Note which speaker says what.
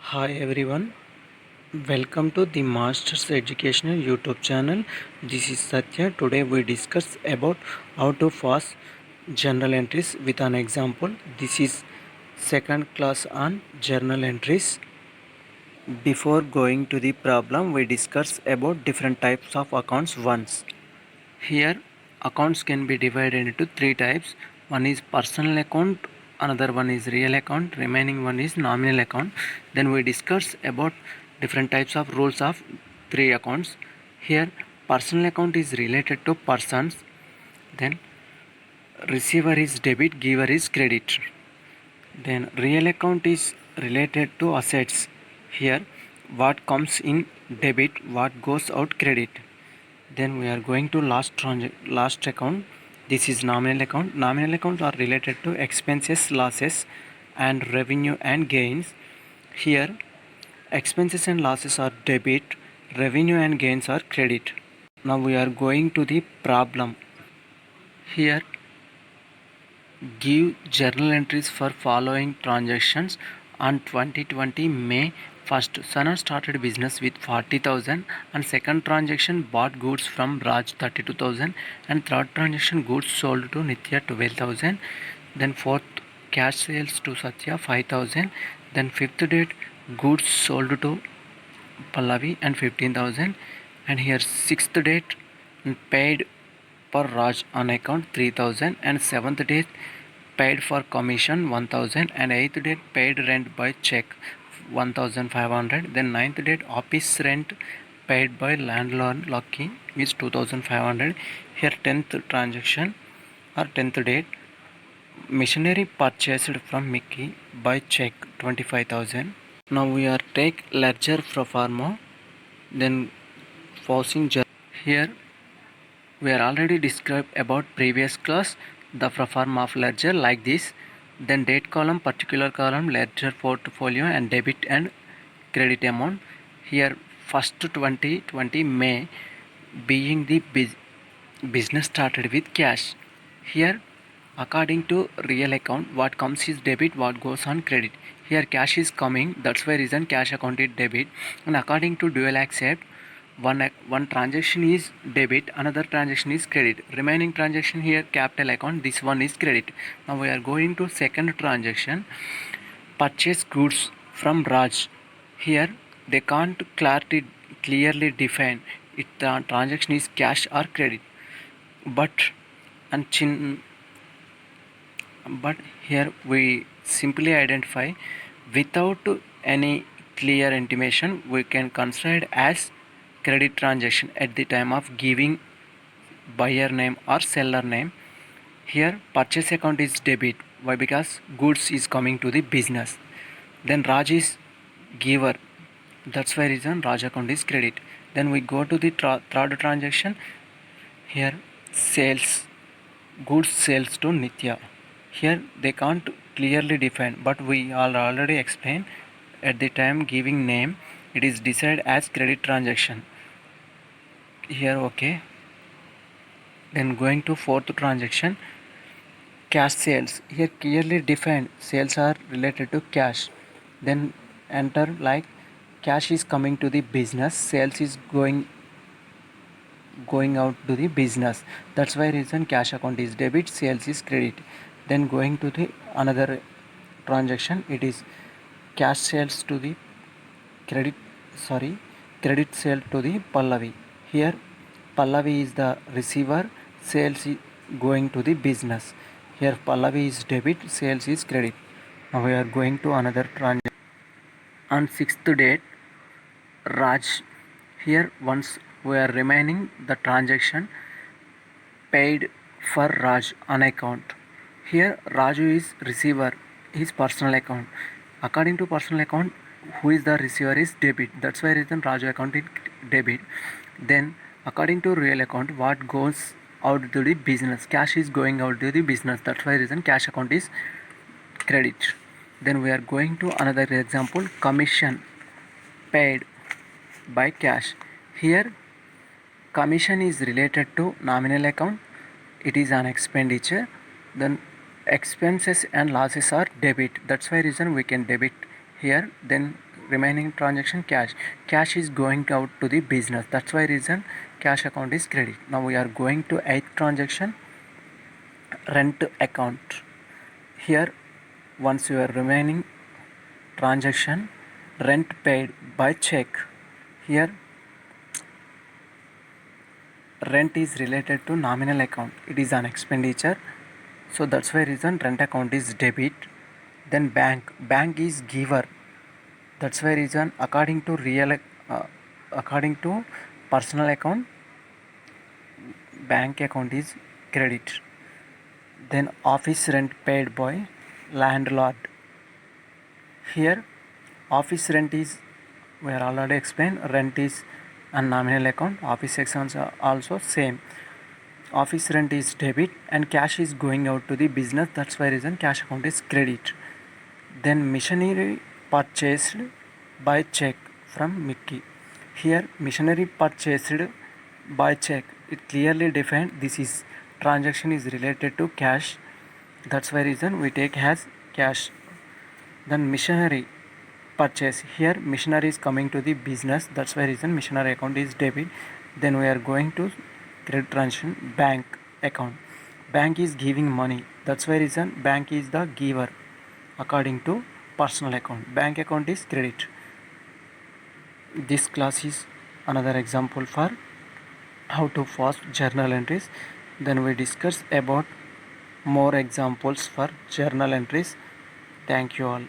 Speaker 1: Hi everyone, welcome to the Masters Educational YouTube channel. This is Satya. Today we discuss about how to pass journal entries with an example. This is second class on journal entries. Before going to the problem, we discuss about different types of accounts once. Here, accounts can be divided into three types. One is personal account, another one is real account, remaining one is nominal account. Then we discuss about different types of rules of three accounts. Here, personal account is related to persons. Then receiver is debit, giver is credit. Then real account is related to assets. Here, what comes in debit, what goes out credit. Then we are going to last account. This is nominal account. Nominal accounts are related to expenses, losses, and revenue and gains. Here, expenses and losses are debit, revenue and gains are credit. Now we are going to the problem. Here, give journal entries for following transactions. On 2020 May 1st, Sana started business with 40,000 and second transaction bought goods from Raj 32,000 and third transaction goods sold to Nitya 12,000. Then fourth, cash sales to Satya 5,000. Then fifth date, goods sold to Pallavi and 15,000. And here sixth date, paid for Raj on account 3,000 and seventh date paid for commission 1,000 and eighth date paid rent by check 1,500. Then ninth date office rent paid by landlord Lucky is 2,500. Here 10th transaction or 10th date machinery purchased from Mickey by check 25,000. Now we are take ledger pro forma, then forcing here we are already described about previous class the pro forma of ledger like this. Then date column, particular column, ledger portfolio and debit and credit amount. Here first 2020 May being the business started with cash. Here according to real account what comes is debit, what goes on credit. Here cash is coming, that's why reason cash account is debit. And according to dual accept, one transaction is debit, another transaction is credit. Remaining transaction here capital account, this one is credit. Now we are going to second transaction, purchase goods from Raj. Here they can't clearly define if the transaction is cash or credit, but and but here we simply identify without any clear intimation we can consider it as credit transaction at the time of giving buyer name or seller name. Here purchase account is debit. Why? Because goods is coming to the business. Then Raj is giver, that's why reason Raj account is credit. Then we go to the third transaction. Here sales, goods sales to Nitya. Here they can't clearly define, but we already explained at the time giving name it is decided as credit transaction. Here okay. Then going to fourth transaction, cash sales. Here clearly defined sales are related to cash. Then enter like cash is coming to the business, sales is going out to the business. That's why reason cash account is debit, sales is credit. Then going to the another transaction, it is cash sales to the credit credit sale to the Pallavi. Here Pallavi is the receiver, sales is going to the business. Here Pallavi is debit, sales is credit. Now we are going to another transaction. On sixth date Raj, here once we are remaining the transaction paid for Raj on account. Here Raju is receiver, his personal account. According to personal account, who is the receiver is debit. That's why reason Raju account is debit. Then according to real account, what goes out to the business, cash is going out to the business. That's why reason cash account is credit. Then we are going to another example, commission paid by cash. Here commission is related to nominal account, it is an expenditure. Then expenses and losses are debit, that's why reason we can debit here. Then remaining transaction cash is going out to the business, that's why reason cash account is credit. Now we are going to 8th transaction, rent account. Here once your remaining transaction, rent paid by check. Here rent is related to nominal account, it is an expenditure, so that's why reason rent account is debit. Then bank is giver, that's why reason according to personal account, bank account is credit. Then office rent paid by landlord. Here office rent is, we are already explained, rent is a nominal account, office expense are also same. Office rent is debit and cash is going out to the business, that's why reason cash account is credit. Then machinery purchased by check from Mickey. Here machinery purchased by check, it clearly defined this is transaction is related to cash, that's why reason we take as cash. Then machinery purchase, here machinery is coming to the business, that's why reason machinery account is debit. Then we are going to credit transaction, bank account, bank is giving money, that's why reason bank is the giver according to personal account, bank account is credit. This class is another example for how to fast journal entries. Then we discuss about more examples for journal entries. Thank you all.